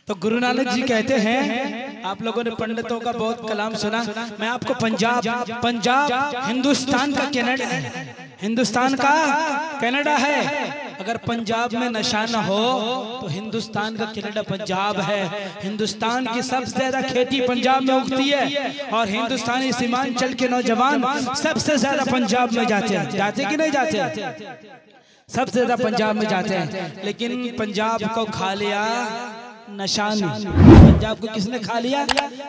तो गुरु नानक जी कहते हैं, आप लोगों ने पंडितों का बहुत कलाम सुना, मैं आपको पंजाब हिंदुस्तान का कनाडा है, हिंदुस्तान का कनाडा है। अगर पंजाब में नशा न हो तो हिंदुस्तान का कनाडा पंजाब है। हिंदुस्तान की सबसे ज्यादा खेती पंजाब में उगती है और हिंदुस्तानी सीमांचल के नौजवान सबसे ज्यादा पंजाब में जाते कि नहीं जाते? सबसे ज्यादा पंजाब में जाते हैं। लेकिन पंजाब को खा लिया नशा ने। पंजाब को किसने खा लिया?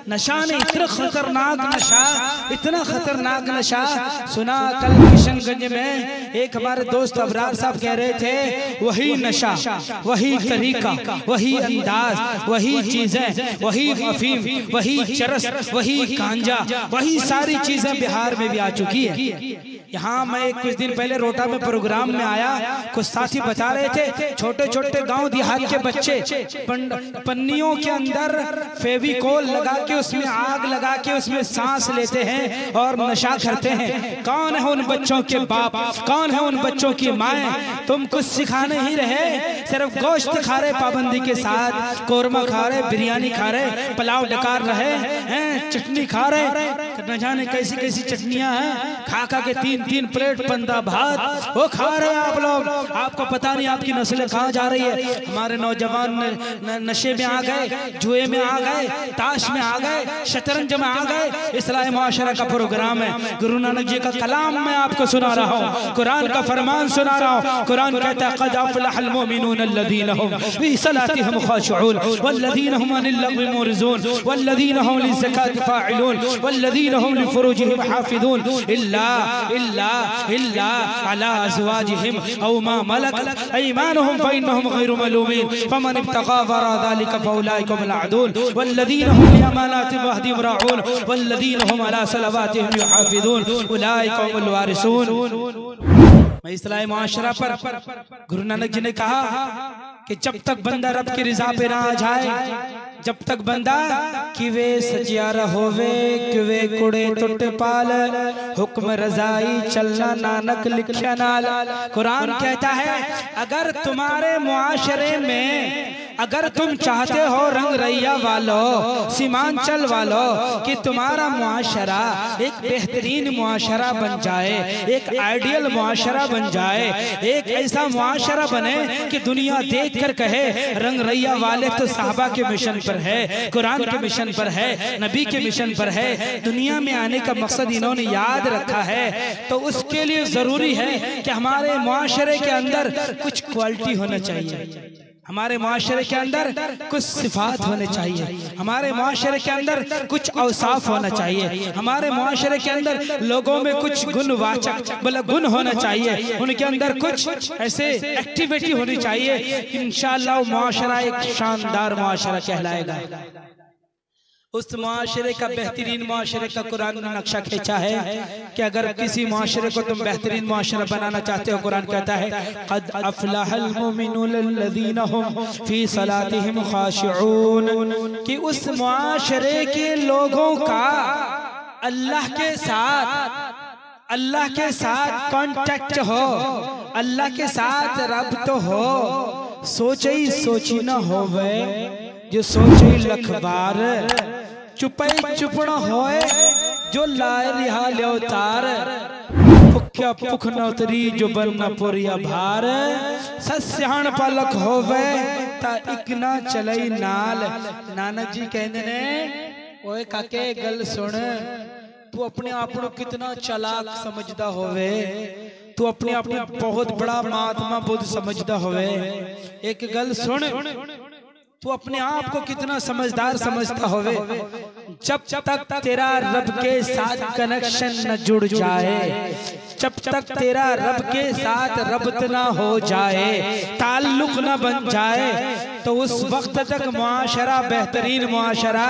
नशा ने। इतना खतरनाक नशा, इतना खतरनाक नशा। सुना कल किशनगंज में एक हमारे दोस्त अबरार साहब कह रहे थे, वही नशा, वही तरीका, वही अंदाज, वही चीजें, वही अफीम, वही चरस, वही गांजा, वही सारी चीजें बिहार में भी आ चुकी है। यहाँ मैं कुछ दिन पहले रोटा में प्रोग्राम में आया, कुछ साथी बता रहे थे छोटे छोटे गांव देहात के बच्चे पन्नियों के अंदर फेविकोल लगा के उसमें आग लगा के उसमें सांस लेते हैं और नशा करते हैं। कौन है उन बच्चों के बाप, कौन है उन बच्चों की माएँ? तुम कुछ सिखा नहीं रहे, सिर्फ गोश्त खा रहे पाबंदी के साथ, कोरमा खा रहे, बिरयानी खा रहे, पुलाव डकार रहे हैं, चटनी खा रहे, न जाने कैसी कैसी चटनियां हैं, खा खा के तीन प्लेट पंदा भात वो खा रहे हैं आप लोग। आपको पता नहीं आपकी नस्लें कहाँ जा रही है। हमारे नौजवान नशे में आ गए, जुए में आ गए, ताश में आ गए, शतरंज में आ गए। इस्लाह मुआशरा का प्रोग्राम है, गुरु नानक जी का कलाम मैं आपको सुना रहा हूँ, कुरान का फरमान सुना रहा हूँ। कुरान कहता है, क़द अफ़लहल मुमिनून अल्लज़ीना हुम फ़ी सलातिहिम ख़ाशिऊन वल्लज़ीना हुम अनिल लग़्वी मुअरिज़ून वल्लज़ीना हुम लिज़्ज़काति फ़ाइलून वल्लज़ीना हुम लिफ़ुरूजिहिम हाफ़िज़ून इल्ला अला अज़वाजिहिम औ मा मलकत अयमानुहुम फ़इन्नहुम गैरु मलूमीन फ़मन इब्तग़ा वरा ज़ालिका फ़उलाइका हुमुल आदून वल्लज़ीना हुम लिअमानातिहिम वअहदिहिम राऊन वल्लज़ीना हुम अला सलवातिहिम युहाफ़िज़ून उलाइका हुमुल वारिसून। मैं इस्लाह मुआशरा पर गुरु नानक जी ने कहा कि जब तक बंदा रब की रिज़ा पे ना आ जाए, जब तक बंदा किवे सजियारा होवे किवे कुड़े टुट पाल, हुक्म रजाई चलना नानक लिख्या नाल। कुरान कहता है, अगर तुम्हारे मुआशरे में, अगर तुम चाहते हो रंग रैया वालों, सीमांचल वालों, कि तुम्हारा मुआशरा एक बेहतरीन मुआशरा बन जाए, एक आइडियल मुआशरा बन जाए, एक ऐसा मुआशरा बने कि दुनिया देख कर कहे रंग रैया वाले तो साहबा के मिशन पर है, कुरान के मिशन पर है, नबी के मिशन पर है, दुनिया में आने का मकसद इन्होंने याद रखा है। तो उसके लिए जरूरी है कि हमारे मुआशरे के अंदर कुछ क्वालिटी होना चाहिए, हमारे मुआशरे के अंदर कुछ सिफात होने चाहिए, हमारे मुआशरे के अंदर कुछ औसाफ होना चाहिए, हमारे मुआशरे के अंदर लोगों में कुछ गुणवाचक मतलब गुण होना चाहिए, उनके अंदर कुछ ऐसे एक्टिविटी होनी चाहिए। इंशाअल्लाह मुआशरा एक शानदार मुआशरा कहलाएगा। उस मुआशरे का, बेहतरीन मुआशरे का कुरान ने नक्शा खींचा है कि अगर किसी मुआशरे को तुम बेहतरीन मुआशरा बनाना चाहते हो, कुरान कहता है, क़द अफ़लहल मुमिनून अल्लज़ीना हुम फ़ी सलातिहिम ख़ाशिऊन, कि उस मुआशरे के लोगों का अल्लाह के साथ कांटेक्ट हो, अल्लाह के साथ रब्त हो। सोची सोची न होवे जो सोची लखबार, चुपई चुपण होए जो लाए रिहा ले उतार, भुख्या भुख न उतरी जो बन न पुरिया भार, सस्याण पलक होवे ता इकना चलई नाल। नानक जी कहते ने, ओए काके गल सुन, तू अपने आप को कितना चालाक समझदा होवे, तू अपने आप को बहुत बड़ा महात्मा बुद्ध समझदा होवे, एक गल सुन, तू अपने आप को कितना समझदार समझता होवे, जब तक तेरा रब के साथ कनेक्शन न जुड़ जाए, जब तक तेरा रब के साथ रब्त ना हो जाए, ताल्लुक न बन जाए, तो उस वक्त तक मुआशरा बेहतरीन मुआशरा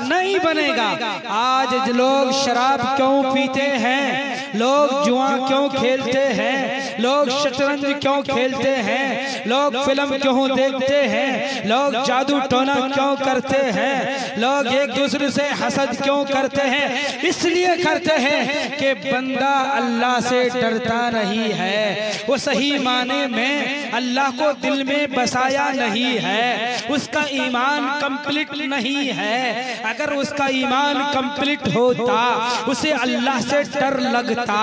नहीं बनेगा। आज लोग शराब क्यों पीते हैं, लोग जुआ क्यों खेलते हैं, लोग शतरंज क्यों खेलते हैं, लोग फिल्म क्यों देखते हैं, लोग जादू टोना क्यों करते हैं, लोग एक दूसरे से हसद क्यों करते हैं? इसलिए करते हैं कि बंदा अल्लाह से डरता नहीं है, वो सही माने में अल्लाह को दिल में बसाया नहीं है, उसका ईमान कंप्लीट नहीं है। अगर उसका ईमान कंप्लीट होता, उसे अल्लाह से डर लगता,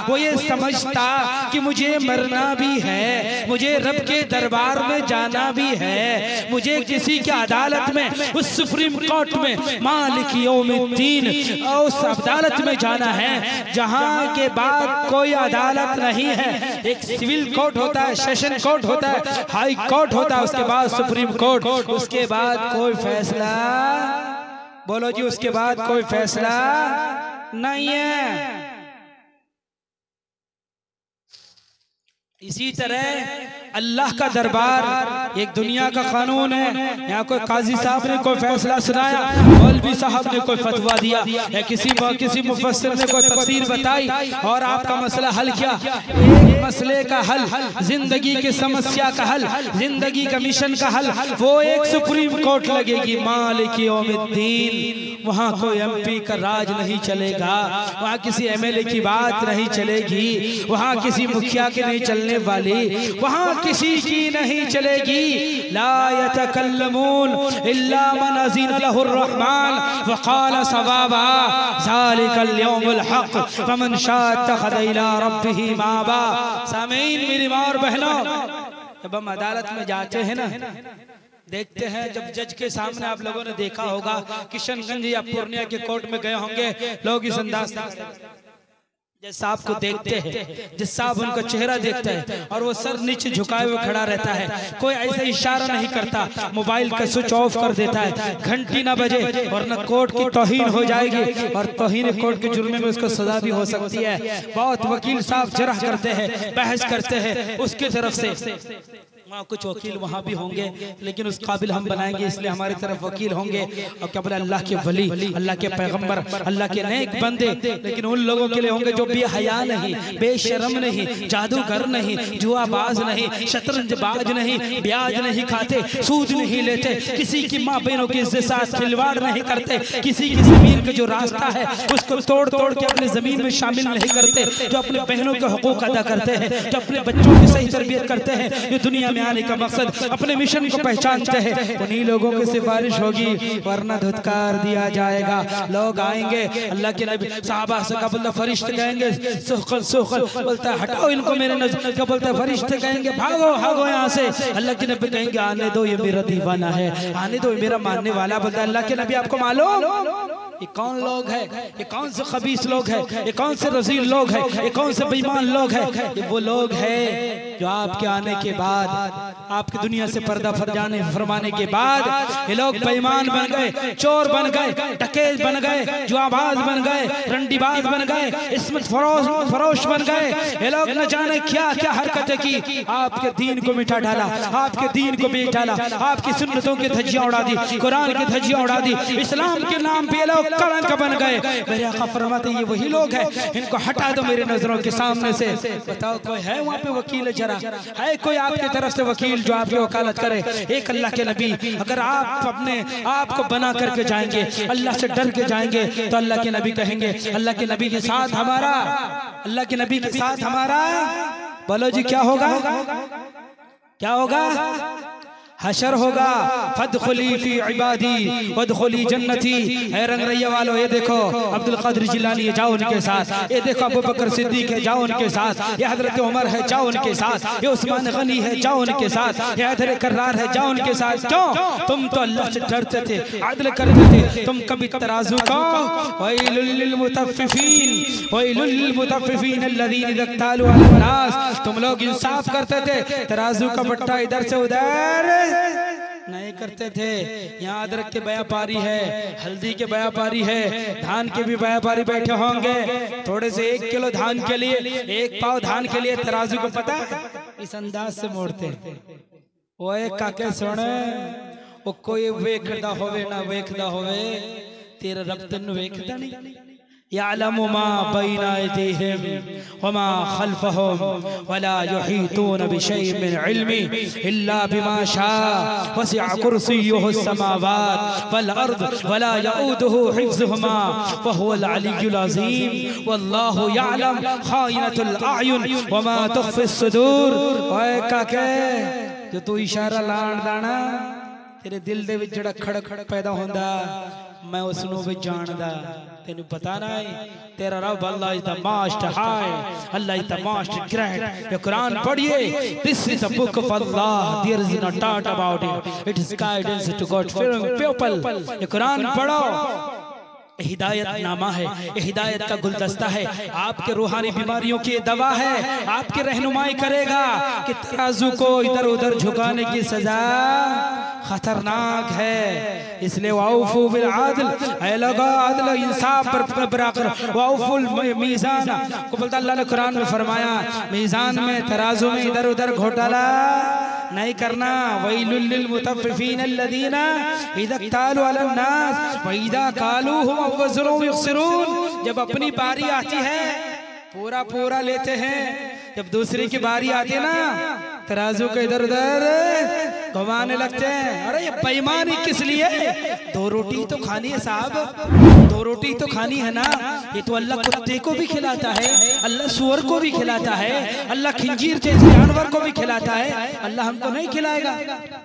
वो ये समझता कि मुझे मरना भी है, मुझे रब के दरबार में जाना भी है, मुझे किसी की अदालत में, उस सुप्रीम कोर्ट में, मालिक यौमिद्दीन, उस अदालत में जाना है जहां के बाद कोई अदालत नहीं है। एक सिविल कोर्ट होता है, सेशन कोर्ट होता है, हाई कोर्ट होता है, उसके बाद सुप्रीम कोर्ट, उसके बाद कोई फैसला, बोलो जी, उसके बाद कोई फैसला नहीं है। इसी तरह अल्लाह का दरबार एक दुनिया का कानून है। यहाँ कोई काजी साहब ने कोई फैसला सुनाया, मौलवी साहब ने कोई फतवा दिया, या किसी मुफस्सिर ने कोई तफसीर बताई और आपका मसला हल किया। एक मसले का हल, जिंदगी की समस्या का हल, जिंदगी का मिशन का हल, वो एक सुप्रीम कोर्ट लगेगी, मालिक यौमिद्दीन। वहाँ कोई एमपी का राज नहीं चलेगा, वहाँ किसी एमएलए की बात नहीं चलेगी, वहाँ किसी मुखिया की नहीं चलने वाली, वहाँ किसी की नहीं चलेगी। ला यतकल्लमून इल्ला मन अज़ीन लहुर रहमान व क़ाल सवाबा ज़ालिकल यौमुल हक़ फमन शाअ इत्तख़ज़ इला रब्बिही माबा। सामीन, मेरी माँ और बहनों, जब हम अदालत में जाते हैं ना, देखते हैं, जब जज के सामने आप लोगों ने देखा होगा, किशनगंज या पूर्णिया के कोर्ट में गए होंगे, लोग इस अंदाज जज साहब को देखते हैं, जज साहब उनका चेहरा देखता है और वो सर नीचे झुकाए हुए खड़ा रहता है, कोई ऐसा इशारा नहीं करता, मोबाइल का स्विच ऑफ कर देता है, घंटी ना बजे, वरना कोर्ट की तौहीन हो जाएगी और तौहीन कोर्ट के जुर्म में उसको सजा भी हो सकती है। बहुत वकील साहब जरह करते हैं, बहस करते हैं उसकी तरफ से। वहाँ कुछ वकील वहाँ भी होंगे, लेकिन उस काबिल हम बनाएंगे, इसलिए हमारी तरफ वकील होंगे। और क्या बोले, अल्लाह के वली, अल्लाह के पैगंबर, अल्लाह के नेक बंदे, लेकिन उन लोगों के लिए होंगे जो बेहया नहीं, बेशरम नहीं, जादूगर नहीं, जुआबाज नहीं, शतरंजबाज नहीं, ब्याज नहीं खाते, सूद नहीं लेते, किसी की माँ बहनों के साथ खिलवाड़ नहीं करते, किसी की जमीन का जो रास्ता है उसको तोड़ तोड़ के अपने जमीन में शामिल नहीं करते, जो अपने बहनों के हुकूक अदा करते हैं, जो अपने बच्चों की सही तरबियत करते हैं, जो दुनिया आने का मकसद अपने मिशन को पहचानते हैं, उन्हीं लोगों की सिफारिश होगी, वरना धुतकार दिया जाएगा। लोग आएंगे, अल्लाह के नबी साहबा से क्या बोलता, फरिश्ते कहेंगे सुखल सुखल, बोलता है हटाओ इनको मेरे नजर, क्या बोलता है, फरिश्ते कहेंगे भागो भागो यहाँ से, अल्लाह के नबी कहेंगे आने दो, ये मेरा दीवाना है, आने दो, ये मेरा मानने वाला। बोलता है अल्लाह के नबी आपको मालूम ये कौन लोग है, ये कौन से खबीस लोग है, ये कौन से रजील लोग है, ये कौन से बेईमान लोग है? ये वो लोग है जो आपके आने के बाद, आपकी दुनिया से पर्दा फरमाने के बाद ये लोग बेईमान बन गए, चोर बन गए, डकैत बन गए, जुआबाज बन गए, रंडीबाज बन गए, इस्मत फरोश बन गए। ये लोग न जाने क्या क्या हरकतें की, आपके दीन को मिटा डाला, आपके दीन को बेच डाला, आपकी सुन्नतों की धज्जियां उड़ा दी, कुरान की धज्जियां उड़ा दी, इस्लाम के नाम पे लोग कलंक बन गए। मेरे आका फरमाते ये वही लोग हैं, इनको हटा दो मेरे नजरों के सामने से। बताओ कोई है वहाँ पे वकील, जरा है कोई आपकी तरफ से वकील जो आपकी वकालत करे? एक अल्लाह के नबी, अगर आप अपने आप को बना करके जाएंगे, अल्लाह से डर के जाएंगे, तो अल्लाह के नबी कहेंगे अल्लाह के नबी के साथ हमारा, अल्लाह के नबी के साथ हमारा, बोलो जी क्या होगा, क्या होगा? हशर होगा। फदखुली फी इबादी वदखुली जन्नती। है रंगरैया वालों, ये देखो अब्दुल कादिर जिलानी है, जाओ उनके साथ। ये देखो अबू बकर सिद्दीक है, जाओ उनके साथ। ये हजरत उमर है, जाओ उनके साथ। ये उस्मान गनी है, जाओ उनके साथ। ये हैदर कर्रार है, जाओ उनके साथ। क्यों? तुम तो अल्लाह से डरते थे, अदल करते थे, तुम कभी तराजू का वैलुल लिल मुतफ्फिफीन वैलुल लिल मुतफ्फिफीन अल्लज़ीना इज़ा इक्तालू अलन नास। तुम लोग इंसाफ करते थे, तराजू का बट्टा इधर से उधर नहीं करते थे। यहाँ अदरक के व्यापारी है, हल्दी के व्यापारी है, धान के भी व्यापारी बैठे होंगे। थोड़े से 1 किलो धान के लिए, 1 पाव धान के लिए तराजू को पता इस अंदाज से मोड़ते। वो एक काके सुने, वो कोई वेखदा होवे ना वेखदा होवे, तेरा रब तेन वेखदा नहीं, यअलमु मा बैना अयदीहिम व मा खल्फहुम वला युहीतून बिशैइन मिन इल्मी इल्ला बिमा शाअ वसिअ कुर्सियुहु अस्समावात वल अर्द वला यऊदुहु हिफ्ज़ुहुमा व हुवल अलिय्युल अज़ीम वल्लाहु यअलम खाइनतुल अयुन व मा तुख़फ़िस सुदूर। ओए काके जो तू इशारा लाण दाना तेरे दिल दे विच जड़ा खड़क पैदा होंदा मैं उसनू भी जानदा तेनू पता नहीं तेरा रब Allah is the most high Allah is the most great. ये कुरान पढ़िए this is the book of Allah there is no doubt about it it is guidance to God fearing people. ये कुरान पढ़ो हिदायत नामा है, हिदायत का गुलदस्ता है, आपके रूहानी बीमारियों की दवा है, आपकी रहनुमाई करेगा कि तराजू को इधर उधर झुकाने की सजा खतरनाक है। इसलिए वाउफू बिल आदल, ऐ लोगो आदल इंसाफ पर बराबर वाउफुल मीज़ान को बोलता अल्लाह ने कुरान में फरमाया मीज़ान में तराजू में इधर उधर घोटाला नहीं करना। वैलुल लिल मुतफ़्फ़िफ़ीन अल्लज़ीना इज़ा क़ालू अलन नास व इज़ा क़ालूहुम वज़नुहुम युख़सिरून। जब अपनी बारी आती है पूरा पूरा लेते हैं, जब दूसरी की बारी आती है ना तराजू को इधर उधर घुमाने लगते हैं। अरे ये बेईमानी किस लिए? दो रोटी तो खानी है साहब, दो रोटी तो खानी है ना। ये तो अल्लाह कुत्ते को भी खिलाता है, अल्लाह सुअर को भी खिलाता है, अल्लाह खिंजीर जैसे जानवर को भी खिलाता है। अल्लाह हमको नहीं खिलाएगा?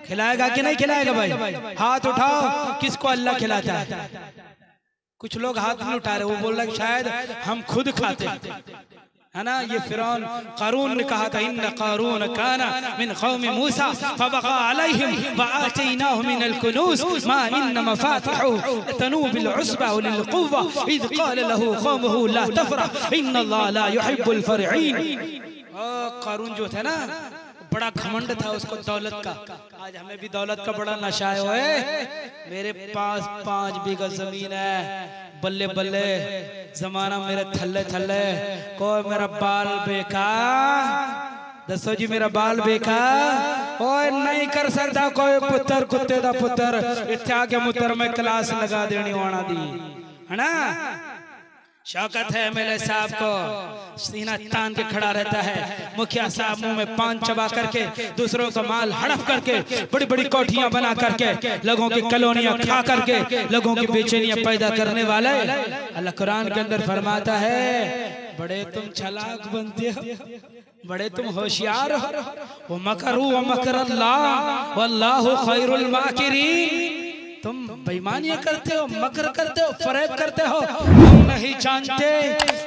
खिलाएगा कि नहीं खिलाएगा? भाई हाथ उठाओ, किसको अल्लाह खिलाता है? कुछ लोग हाथ नहीं उठा रहे, वो बोल रहे शायद हम खुद खाते है ना। ये फिरौन कारून ने कहा था इन्न कारून काना मिन कौम मूसा फबगा अलैहिम व आतैनाहु मिनल कुनूज मा इन मफातिहु तनू बिल उस्बा उलिल कुव्वा इद क़ाल लहू कौमुहु ला तफरह इन्नल्लाह ला युहिब्बुल फरहीन। कारून जो था ना बड़ा घमंड था उसको दौलत का। आज हमें भी दौलत का बड़ा नशा है। मेरे पास 5 बीघा जमीन है, बल्ले बल्ले जमाना मेरे थल्ले थल्ले। कोई मेरा बाल बेका दसो जी, मेरा बाल बेका ओए नहीं कर सकता कोई पुत्र कुत्ते दा पुत्र इत्थे आके मुत्र में क्लास लगा देनी वाना दी है ना। शौकत है एमएलए साहब को सीना तान के खड़ा रहता है, मुखिया साहब मुंह में पान चबा करके दूसरों का माल हड़प करके बड़ी बड़ी कोठियां बना करके लोगों की कॉलोनियां खा करके लोगों की बेचैनियां पैदा करने वाले। अल्लाह कुरान के अंदर फरमाता है बड़े तुम चालाक बनते हो, बड़े तुम होशियार हो। वो मकरू व मकर अल्लाह वल्लाहु खैरुल माकिरीन। तुम बेईमानियां करते हो, मकर करते हो, फरेब करते हो, तुम नहीं जानते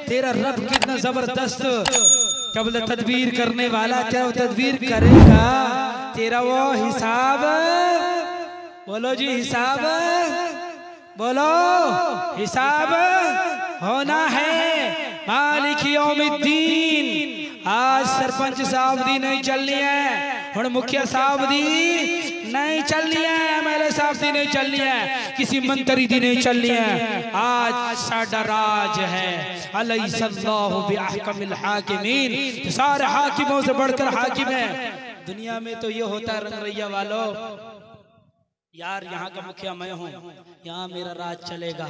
तेरा रब कितना जबरदस्त कबल तदबीर करने वाला। क्या वो तदबीर करेगा? तेरा वो हिसाब बोलो जी, हिसाब बोलो, हिसाब होना है मालिक यौमिद्दीन। आज सरपंच साहब दी नहीं चलनी है, हुण मुखिया साहब दी नहीं चलनी है, एमएलए साहब दी नहीं चलनी है, किसी मंत्री दी नहीं चलनी है। आज साडा राज है अलैहिस्सलाहु बिअहकमिल हाकिमीन। सारे हाकिमों से बढ़कर हाकिम है दुनिया में। तो ये होता है रंगरैया वालों, यार यहाँ का मुखिया मैं हूँ, यहाँ मेरा राज चलेगा,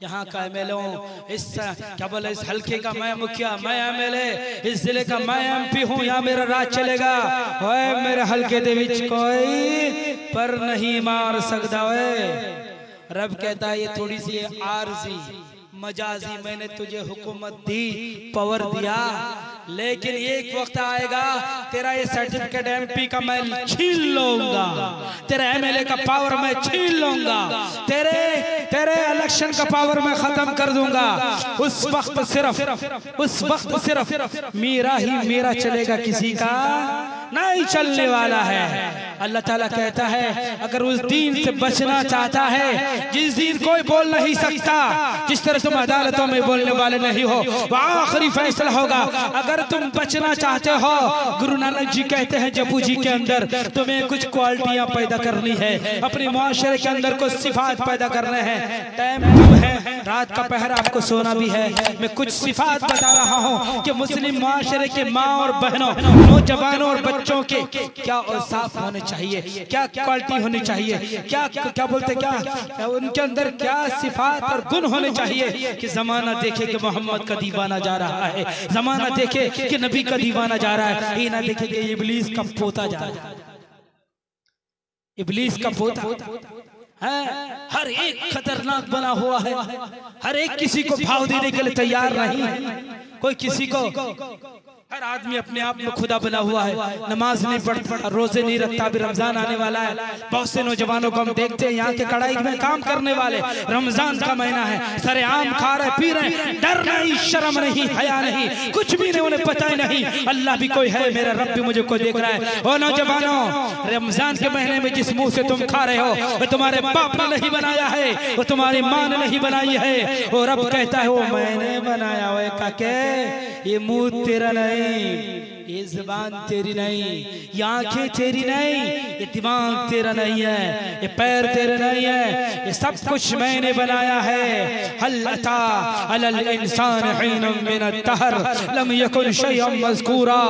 यहाँ का एमएलए हूँ, इस क्या बोले इस हल्के का मैं मुखिया, मैं एमएलए, इस जिले का मैं एमपी हूँ, यहाँ मेरा राज चलेगा। ओए मेरे हल्के दे विच कोई पर नहीं मार सकता। ओए रब कहता है ये थोड़ी सी आरजी मजाजी मैंने तुझे हुकूमत दी, पावर दिया, लेकिन एक वक्त आएगा तेरा ये सर्टिफिकेट एमपी का मैं छीन लूंगा, तेरा एमएलए का पावर मैं छीन लूंगा, तेरे इलेक्शन का पावर मैं खत्म कर दूंगा। उस वक्त सिर्फ मेरा ही मेरा चलेगा, किसी का नहीं चलने वाला है। अल्लाह ताला कहता है अगर उस दीन से बचना चाहता है जिस दिन कोई बोल नहीं सकता, जिस तरह तुम अदालतों में बोलने वाले नहीं हो, वो आखिरी फैसला होगा। अगर तुम बचना चाहते हो, गुरु नानक जी कहते हैं जपू जी के अंदर तुम्हें कुछ क्वालिटियां पैदा करनी है, अपने मुआशरे के अंदर कुछ सिफात पैदा करने हैं। टाइम कम है, रात का पहर आपको सोना भी है। मैं कुछ सिफात बता रहा हूँ कि मुस्लिम मुआशरे के माँ और बहनों, नौजवानों और बच्चों के क्या औसाफ होने चाहिए, क्या क्वालिटी होनी चाहिए, क्या क्या बोलते क्या उनके अंदर क्या सिफात और गुण होने चाहिए कि जमाना देखे कि मोहम्मद का दीवाना जा रहा है, जमाना देखे कि नबी का दीवाना जा रहा है, ये ना देखे कि इब्लीस का पोता जा रहा है, इब्लीस का पोता है। हर एक खतरनाक बना हुआ है, हर एक किसी को भाव देने के लिए तैयार नहीं है, कोई किसी को, हर आदमी अपने आप में खुदा बना हुआ है, नमाज नहीं पढ़ता, रोजे नहीं रखता। अभी रमजान आने वाला है, बहुत से नौजवानों को हम देखते हैं यहाँ के कढ़ाई में काम करने वाले, रमजान का महीना है, सरेआम खा रहे पी रहे, डर नहीं, शर्म नहीं, हया नहीं, कुछ भी नहीं, उन्हें पता ही नहीं अल्लाह भी कोई है, मेरा रब भी मुझे कोई देख रहा है। ओ नौजवानों, रमजान के महीने में जिस मुंह से तुम खा रहे हो वो तुम्हारे बाप ने नहीं बनाया है, वो तुम्हारी माँ ने नहीं बनाई है, वो रब कहता है वो मैंने बनाया हुआ। काके ये मुंह तेरा नहीं, ये जुबान तेरी नहीं, ये आंखें तेरी नहीं, ये दिमाग तेरा नहीं है, ये पैर तेरे नहीं है, ये सब कुछ मैंने बनाया है। हल अता अलल इंसान हिनुम मिन अत्तहर लम यकुन शयअन मज़कूरा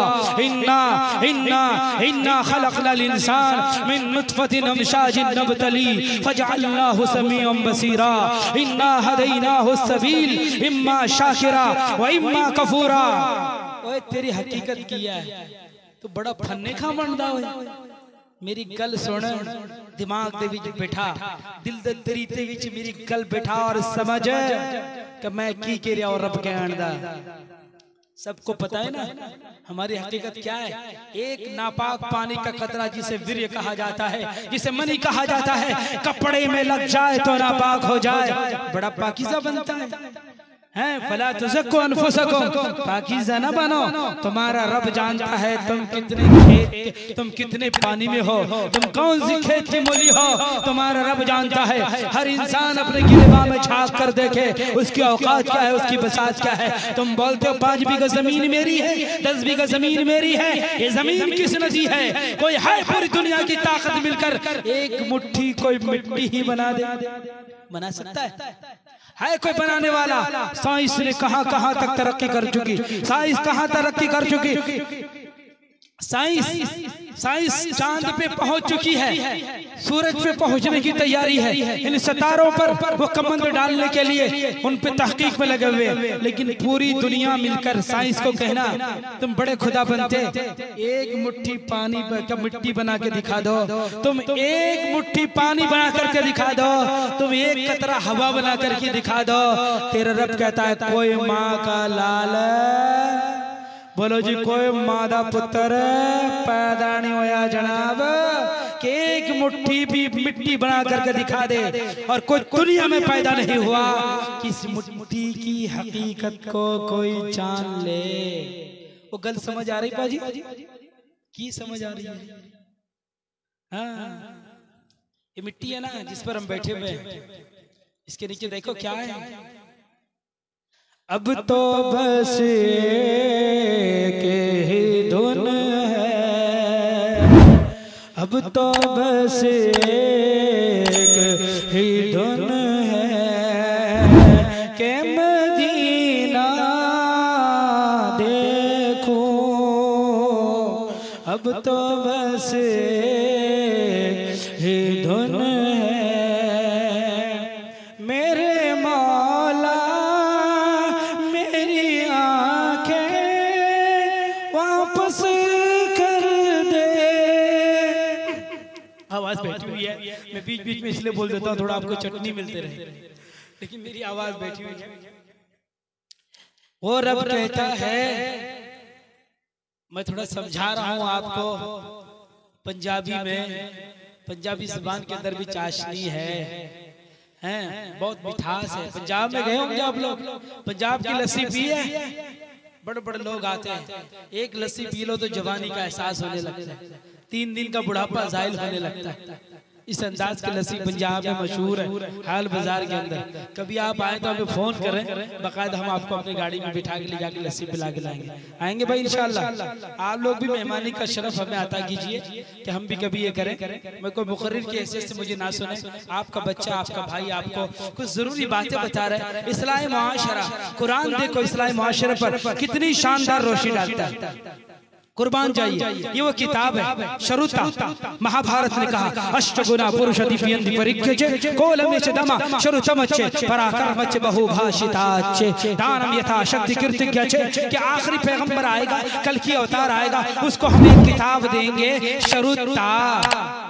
इन्ना इन्ना इन्ना खलक़नल इंसान मिन नुत्फ़तिन अमशाजिन नब्तली फजअलनाहु समीअन बसीरा इन्ना हदैनाहु सबील इम्मा शाकिरा व इम्मा कफूरा। ओए तेरी हकीकत किया है तो बड़ा फन्ने खा बनदा होए, मेरी गल सुन, दिमाग दे विच बैठा, दिल दे तरीते विच मेरी गल बैठा और समझ कि मैं की कह रहा और रब कहण दा। सबको पता है ना हमारी हकीकत क्या है। एक नापाक पानी का कतरा जिसे वीर्य कहा जाता है, जिसे मनी कहा जाता है, कपड़े में लग जाए तो नापाक हो जाए, बड़ा पाकीज़ा बनता है। फला तुज़क्कू अनफुसकुम, पाकीज़ा ना बनो, तुम्हारा रब जानता है तुम कितने पानी में हो, तुम कौन सी खेत की मूली हो, तुम्हारा रब जानता है। हर इंसान अपने गिरेबान में झांक कर देखे उसकी औकात क्या है, उसकी बसात क्या है। तुम बोलते हो 5 बीघा जमीन मेरी है, 10 बीघा जमीन मेरी है, ये जमीन किस नदी है? कोई है पूरी दुनिया की ताकत मिलकर एक मुट्ठी कोई मिट्टी ही बना सकता है कोई बनाने वाला? साइंस ने कहां तक तरक्की कर चुकी, साइंस कहां तरक्की कर चुकी, साइंस चांद पे पहुंच चुकी है, सूरज पे पहुंचने की तैयारी है, इन सितारों पर वो कमंद डालने के लिए उन पे तहकीक में लगे हुए। लेकिन पूरी दुनिया मिलकर साइंस को कहना तुम बड़े खुदा बनते, एक मुट्ठी पानी का मिट्टी बना के दिखा दो, तुम एक मुट्ठी पानी बना करके दिखा दो, तुम एक कतरा हवा बना करके दिखा दो। तेरा रब कहता है कोई माँ का लाल, बोलो जी, कोई मादा पुत्र पैदा नहीं होया जनाब कि एक मुट्ठी भी मिट्टी बना करके दिखा दे, और कोई दुनिया में पैदा नहीं हुआ कि इस मुट्ठी की हकीकत को कोई जान ले। वो गल समझ आ रही पाजी की समझ आ रही है? हाँ, ये मिट्टी है ना जिस पर हम बैठे हुए हैं, इसके नीचे देखो क्या है। अब तो बस के ही धुन है, अब तो बस ही धुन है कि मदीना देखूं, अब तो बस ही धुन है मेरे मौला, आवाज बैठी हुई है, मैं बीच बीच में इसलिए बोल देता हूँ थोड़ा आपको चटनी मिलते रहे, लेकिन मेरी आवाज बैठी हुई है। वो रब कहता है, मैं थोड़ा समझा रहा हूँ आपको पंजाबी में, पंजाबी जुबान के अंदर भी चाशनी है, बहुत मिठास है। पंजाब में गए होंगे आप लोग, पंजाब की लस्सी पी है, बड़े बड़े लोग आते हैं, एक लस्सी पी लो तो जवानी का एहसास होने लगता है, 3 दिन का बुढ़ापा जाहिल होने लगता है। इस अंदाज की लस्सी पंजाब में मशहूर है, हाल बाजार के अंदर। कभी आप आए तो हमें फोन करें, बाकायदा हम आपको अपनी गाड़ी में बिठा के ले जाके लस्सी पिला के लाएंगे। आएंगे भाई इंशाल्लाह। आप लोग भी मेहमानी का शरफ हमें अता कीजिए कि हम भी कभी ये करें। मैं कोई मुकर्रिर की हैसियत से मुझे ना सुने, आपका बच्चा, आपका भाई आपको कुछ जरूरी बातें बता रहे हैं। इस्लाही मुआशरा, कुरान देखो इस्लाही मुआशरे पर कितनी शानदार रोशनी डालता है। कुर्बान जाइए, ये वो किताब है शरुता। महाभारत ने कहा अष्टगुना पुरुषति पियंति परिग्रजे कोलमेच दमा शरुतमच्चे पराक्रमच्चे बहुभाषिताच्चे दानम यथा शक्ति कीर्तिज्ञचे। कि आखिरी पैगंबर आएगा, कल की अवतार आएगा, उसको हम एक किताब देंगे शरुता,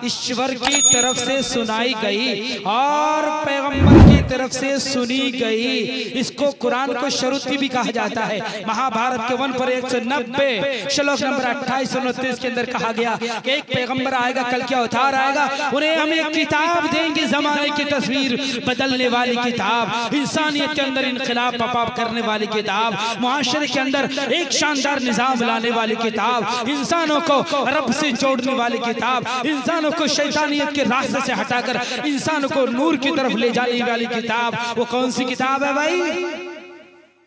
ईश्वर की तरफ से सुनाई गई और पैगंबर की तरफ से सुनी गई। इसको कुरान को शरुती भी कहा जाता है। महाभारत के 1 पर 190 श्लोक नंबर 28-29 के अंदर कहा गया कि एक पैगंबर आएगा, कल क्या अवतार आएगा, उन्हें हम एक किताब देंगे, जमाने की तस्वीर बदलने वाली किताब, इंसानियत के अंदर इनकलाब बर्पा करने वाली किताब, मुआशरे के अंदर एक शानदार निजाम लाने वाली किताब, इंसानों को रब से जोड़ने वाली किताब, इंसानों को शैतानियत के रास्ते से हटाकर इंसानों को नूर की तरफ ले जाने वाली किताब। वो कौन सी किताब है भाई?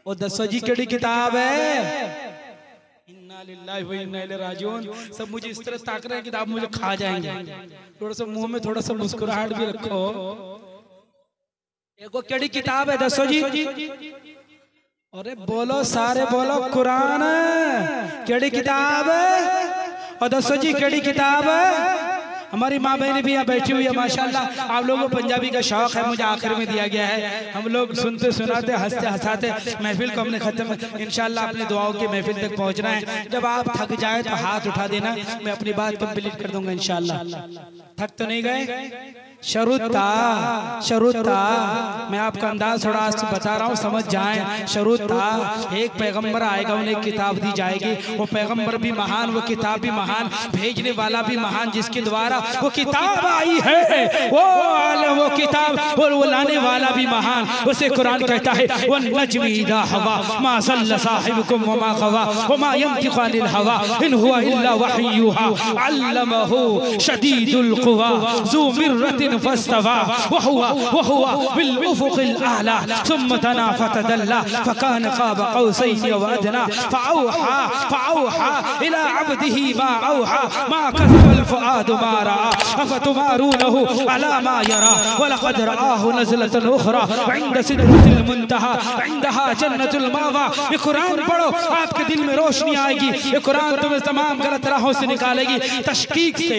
वो दसो जी केड़ी किताब है? इन्ना लिल्लाहि व इन्ना इलैहि राजिऊन। सब मुझे इस तरह ताक रहे हैं कि आप मुझे खा जाएंगे। थोड़ा सा मुंह में थोड़ा सा मुस्कुराहट भी रखो। एगो केड़ी किताब है दसो जी? अरे बोलो सारे बोलो, कुरान। केड़ी किताब है? और दसो जी केड़ी किताब है? हमारी माँ बहनें भी यहाँ बैठी हुई है माशाल्लाह। आप लोगों को पंजाबी का शौक है, मुझे आखिर में दिया गया है। हम लोग सुनते सुनाते हंसते हंसाते महफिल को हमने खत्म इंशाल्लाह अपनी दुआओं की महफिल तक पहुँचना है। जब आप थक जाए तो हाथ उठा देना, मैं अपनी बात कंप्लीट कर दूंगा इंशाल्लाह। थक तो नहीं गए? शरुता, शरुता, मैं आपका अंदाज थोड़ा बता रहा हूँ, समझ जाएं। शरुता, एक पैगंबर आएगा, उन्हें किताब दी जाएगी। वो पैगंबर भी महान, वो किताब भी महान, भेजने वाला भी महान, जिसके द्वारा वो किताब आई है वो किताब वो लाने वाला भी महान। उसे कुरान कहता है वो नज्मी इज़ा हवा मा ज़ल्ला साहिबुकुम व मा गवा व मा यंतिक़ु अनिल हवा इन हुवा इल्ला वह्युन यूहा अल्लमहु शदीदुल क़ुवा ज़ू मिर्रतिन फस्तवा वहुवा बिल उफ़ुक़िल आला सुम्मा तना फतदल्ला फकान क़ाब क़ौसैन व अदना फ़अौहा इला अब्दिही मा औहा मा कज़बल फ़ुआदु मा रआ अफ़तुमारूनहु अला मा यरा वलक़द रआहु नज़लतन उख़रा इंद सिदरतिल मुंतहा इंदहा जन्नतुल मावा। ये कुरान पढ़ो, आपके दिल में रोशनी आएगी। ये कुरान तुम्हें तमाम गलत राहों से निकालेगी, तशकीक से,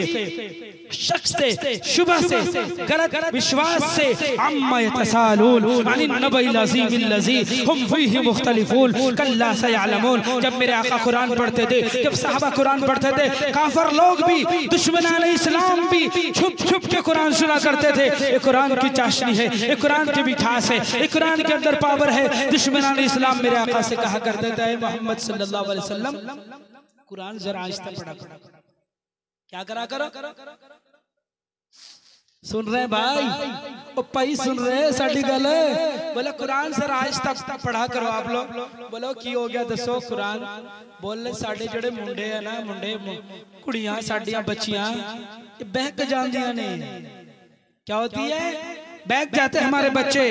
शक से, शुबह से, गलत विश्वास से। अम्मा यतसालून अनिन नबइल अज़ीमिल लज़ी हुम फ़ीही मुख्तलिफ़ून कल्ला सयअलमून। जब मेरे आका कुरान पढ़ते थे, जब सहाबा कुरान पढ़ते थे, काफिर लोग भी, दुश्मनाने इस्लाम भी छुप छुप के कुरान सुना करते थे। ये कुरान की चाशनी है, ये कुरान की मिठास है, ये कुरान के अंदर पावर है। दुश्मनाने इस्लाम मेरे आका से कहा करते थे, मोहम्मद सल्लल्लाहु अलैहि वसल्लम कुरान जरा आहिस्ता पढ़ा करो। क्या करा करो? सुन रहे भाई? ओ भाई सुन रहे साड़ी गल? बोले कुरान सर आहिस्ता पढ़ा करो आप लोग। बोलो की हो गया दसो? कुरान बोले साडे जड़े मुंडे है ना, मुंडे कुड़ियां साडियां बच्चियां बहक जांदियां ने। क्या होती है? बैठ जाते हैं हमारे बच्चे।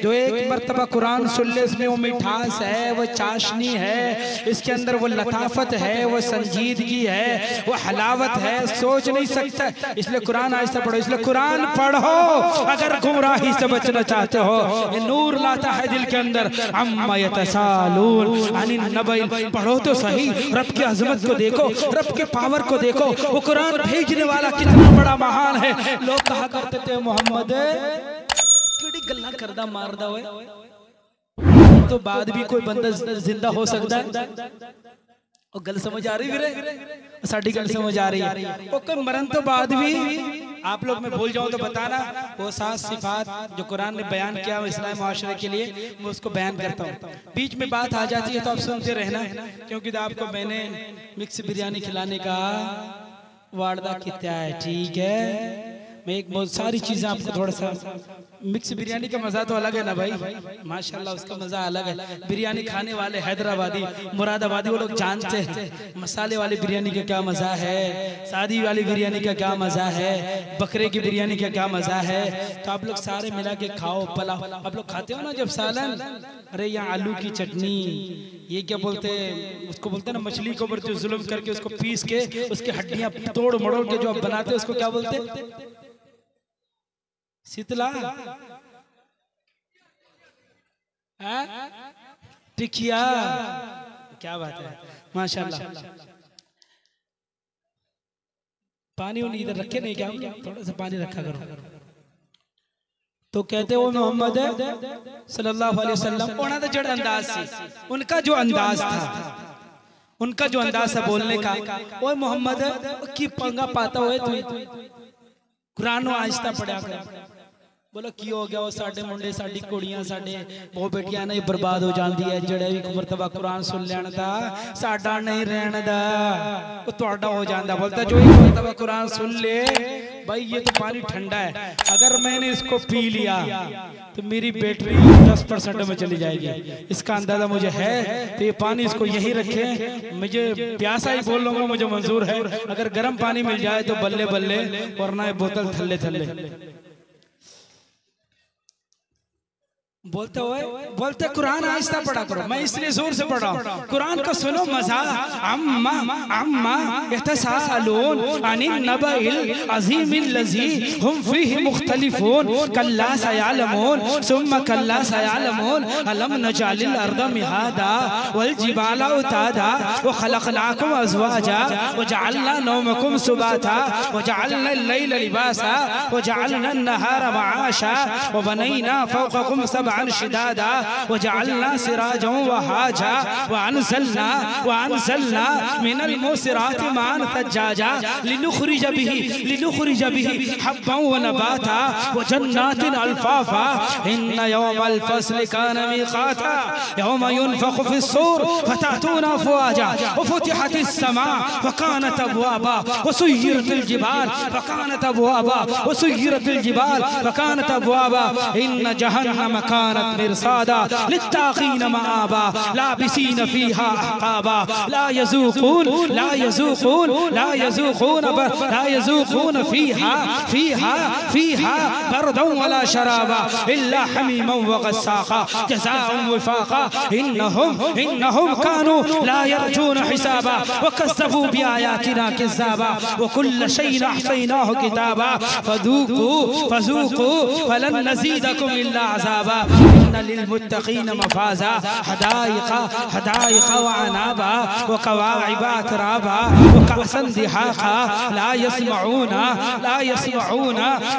जो एक मर्तबा कुरान सुन ले, इसमें वो मिठास है, वो चाशनी है, इसके अंदर वो लताफत है, वो संजीदगी है, वो हलावत है, सोच नहीं सकता। इसलिए कुरान आहिस्ता पढ़ो, इसलिए कुरान पढ़ो अगर गुमराही से बचना चाहते हो। ये नूर लाता है दिल के अंदर। अम्मा यतसालून अनिन नबइल, पढ़ो तो सही, रब की अजमत को देखो, रब के पावर को देखो। वो कुरान भेजने वाला कितना बड़ा महान है। लोग कहा करते थे मोहम्मद गल्ला करदा मारदा होए तो बाद भी कोई बंदा जिंदा हो सकता है। और गल समझ आ रही वीरे? साड़ी गल समझ आ रही है? वो कोई मरण तो बाद भी, आप लोग मैं भूल जाऊं तो बताना। वो 7 सिफात जो कुरान ने बयान किया इस्लाम मुआशरे के लिए, मैं उसको बयान करता हूँ। बीच में बात आ जाती है तो आप सुनते रहना, क्योंकि आपको मैंने मिक्स बिरयानी खिलाने का वादा किया है, ठीक है? मैं एक बहुत सारी चीजें आपको थोड़ा सा, मिक्स बिरयानी का मजा तो अलग है ना भाई, माशाल्लाह उसका मजा अलग है। बिरयानी खाने वाले हैदराबादी, मुरादाबादी, वो लोग जानते हैं मसाले वाली बिरयानी का क्या मजा है, शादी वाली बिरयानी का क्या मजा है, बकरे की बिरयानी का क्या मजा है। तो आप लोग सारे मिला के खाओ, पलाओ। आप लोग खाते हो ना जब सालन, अरे यहाँ आलू की चटनी, ये क्या बोलते हैं उसको, बोलते हैं ना मछली के ऊपर जो जुल्म करके उसको पीस के उसकी हड्डियां तोड़ मड़ोड़ के जो आप बनाते हैं उसको क्या बोलते हैं? शीतला, टिकिया। क्या बात है, माशाल्लाह। पानी उन्हें इधर रखे नहीं क्या, थोड़ा सा पानी रखा करो। तो कहते वो मोहम्मद सल्लल्लाहु अलैहि वसल्लम उन्होंने जो अंदाज सी, उनका जो अंदाज था, उनका जो अंदाज था बोलने का, वो मोहम्मद की पंगा पाता हुए तू कुरान आहिस्ता पढ़ा कर। बोलो की हो गया, वो साडे मुंडे साडी कुड़ियां साडे बहु बेटियां ने बर्बाद हो जाती है, जड़े भी मरतबा कुरान सुन लेने दा साडा नहीं रहने दा वो तुहाडा हो जाता। बोलता जो एक मरतबा कुरान सुन ले भाई ये तो पानी ठंडा है, अगर मैंने इसको पी लिया तो मेरी बैटरी 10% में चली जाएगी, इसका अंदाजा मुझे है। तो ये पानी इसको यही रखे, मुझे प्यासा ही बोल लूंगा, मुझे मंजूर है। अगर गर्म पानी मिल जाए तो बल्ले बल्ले, वरना ये बोतल थल्ले थल्ले। बोलते कुरान आहिस्ता पढ़ा करो, मैं इसलिए जोर से पढ़ रहा हूँ। कुरान को सुनो मजा। अम्मा अम्मा यतसाअलून अनिन नबइल अज़ीमिल लज़ी हुम फीहि मुख्तलिफून कल्ला सयअलमून सुम्मा कल्ला सयअलमून अलम नजअलिल अर्दा मिहादा वल जिबाला उतादा व खलक़नाकुम अज़वाजा व जअलना नौमकुम सुबाता व जअलना अल-लैला लिबासा व जअलना अन-नहारा मआशा व बनैना फौक़कुम शिदादा वजअलना सिराजन वहाजा वअनज़लना मिनल मुसिराति माअन सज्जाजा लिनुख़रिज बिही हब्बन व नबाता व जन्नातिन अल्फाफा इन्न यौमल फ़स्ल कान मीक़ाता यौम युनफ़ख़ु फ़िस्सूर फ़तअतूना अफ़वाजा व फ़ुतिहतिस समा फ़कानत अबवाबा व सुय्यिरतिल जिबाल फ़कानत अबवाबा व सुय्यिरतिल जिबाल फ़कानत अबवाबा इन्न जहन्नम कानत मिरसादा लित्ताक़ीन मआबा लाबिसीन फ़ीहा अहक़ाबा ला यज़ूक़ून फ़ीहा बरदन वला शराबा इल्ला हमीमन व ग़स्साक़ा जज़ाअन विफ़ाक़ा इन्नहुम कानू ला यरजून हिसाबा व कज़्ज़बू बिआयातिना किज़्ज़ाबा व कुल्ल शैइन अहसैनाहु किताबा फ़ज़ूक़ू फ़लन नज़ीदकुम इल्ला अज़ाबा इन्ना लिलमुत्तक़ीन मफ़ाज़ा हदाइक़ व अनाबा व कवाइब अतराबा व कअसन दिहाक़ा ला यस्मऊना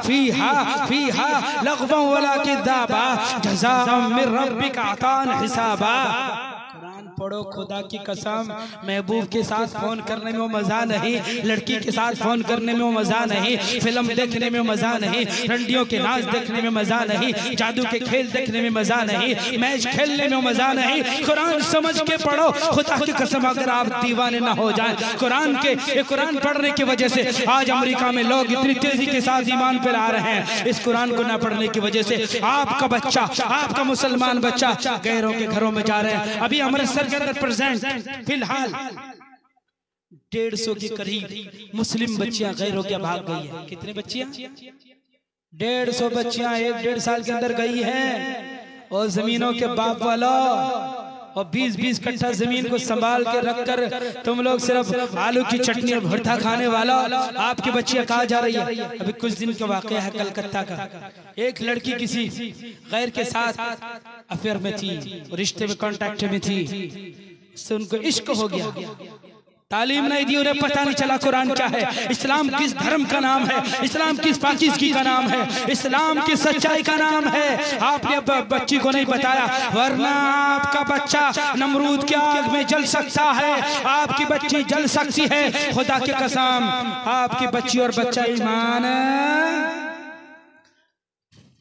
फ़ीहा लग़वन वला किज़्ज़ाबा जज़ाअन मिन रब्बिका अतान हिसाबा। पढ़ो खुदा की कसम, महबूब के साथ फोन करने में वो मजा नहीं, लड़की के साथ फोन करने में वो मजा नहीं, फिल्म देखने में मजा नहीं, रंडियों के नाच देखने में मजा नहीं, जादू के खेल देखने में मजा नहीं, मैच खेलने में मजा नहीं। कुरान समझ के पढ़ो, खुदा की कसम अगर आप दीवाने ना हो जाए कुरान के, ये कुरान पढ़ने की वजह से आज अमेरिका में लोग इतनी तेजी के साथ ईमान पे ला रहे हैं। इस कुरान को ना पढ़ने की वजह से आपका बच्चा, आपका मुसलमान बच्चा गैरों के घरों में जा रहे हैं। अभी अमृतसर के अंदर प्रेजेंट फिलहाल 150 के करीब मुस्लिम बच्चियां गैरों के भाग गई है। कितने बच्चियां? 150 बच्चियां 1-1.5 साल के अंदर गई हैं। और जमीनों के बाप वाला और 20-20 कट्ठा जमीन को संभाल के रखकर तुम लोग सिर्फ आलू की चटनी और भरता खाने वाला, आपकी बच्चियां कहाँ जा रही है? अभी कुछ दिन का वाकया है कलकत्ता का, एक लड़की किसी गैर के साथ अफेयर में थी, रिश्ते में कांटेक्ट में थी, उससे उनको इश्क हो गया। तालीम नहीं दी, उन्हें पता नहीं चला कुरान क्या है, इस्लाम किस धर्म का नाम है, इस्लाम किस पाकीज़गी का नाम है, इस्लाम की सच्चाई का नाम है। आपने बच्ची को नहीं बताया, वरना आपका बच्चा नमरूद की आग में जल सकता है, आपकी बच्ची जल सकती है। खुदा की कसम आपकी बच्ची और बच्चा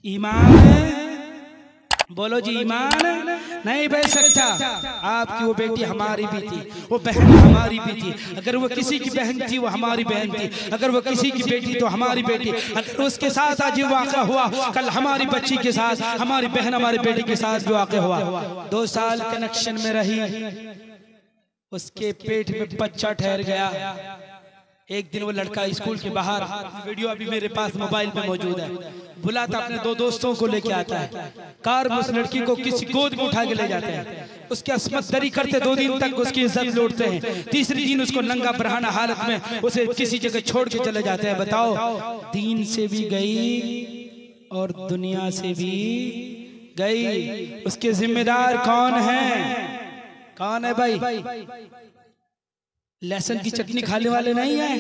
ईमान बोलो जी, ईमान नहीं बह सकता। आपकी वो बेटी हमारी भी थी, वो बहन हमारी भी थी। अगर वो किसी की बहन थी वो हमारी बहन थी, अगर वो किसी की बेटी तो हमारी बेटी। अगर उसके साथ आज वाक़या हुआ, कल हमारी बच्ची के साथ, हमारी बहन हमारी बेटी के साथ जो वाक़या हुआ। 2 साल कनेक्शन में रही, उसके पेट में बच्चा ठहर गया। एक दिन वो लड़का स्कूल के बाहर, वीडियो अभी मेरे पास मोबाइल पे मौजूद है, बुलाता अपने 2 दोस्तों को लेके आता है, कार में उस लड़की को किसी गोद में उठा के ले जाते हैं, उसकी अस्मत दरी करते 2 दिन तक उसकी इज्जत लूटते हैं। 3रे दिन उसको नंगा बरहाना हालत में उसे किसी जगह छोड़ के चले जाते हैं। बताओ, दीन से भी गई और दुनिया से भी गई। उसके जिम्मेदार कौन है? कौन है भाई? लहसुन की चटनी खाने वाले नहीं है,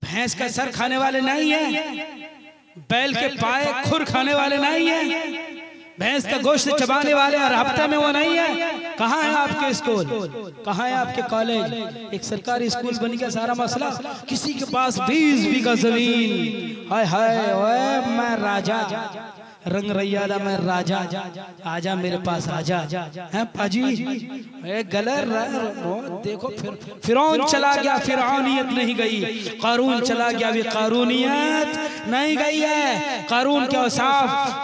भैंस का सर खाने वाले नहीं है, बैल के पाए खुर खाने वाले नहीं है, भैंस का गोश्त चबाने वाले हर हफ्ते में वो नहीं है। कहाँ है आपके स्कूल, कहाँ है आपके कॉलेज? एक सरकारी स्कूल बन गया सारा मसला। किसी के पास 20 बीघा जमीन, हाय हाय ओए मैं राजा, रंग रैयादा मैं राजा, आजा मेरे पास आजा है पाजी। गलर देखो फिरौन चला गया, फिरौनियत नहीं गई। कारून चला गया, भी कारूनियत नहीं गई है। कारून क्या औसाफ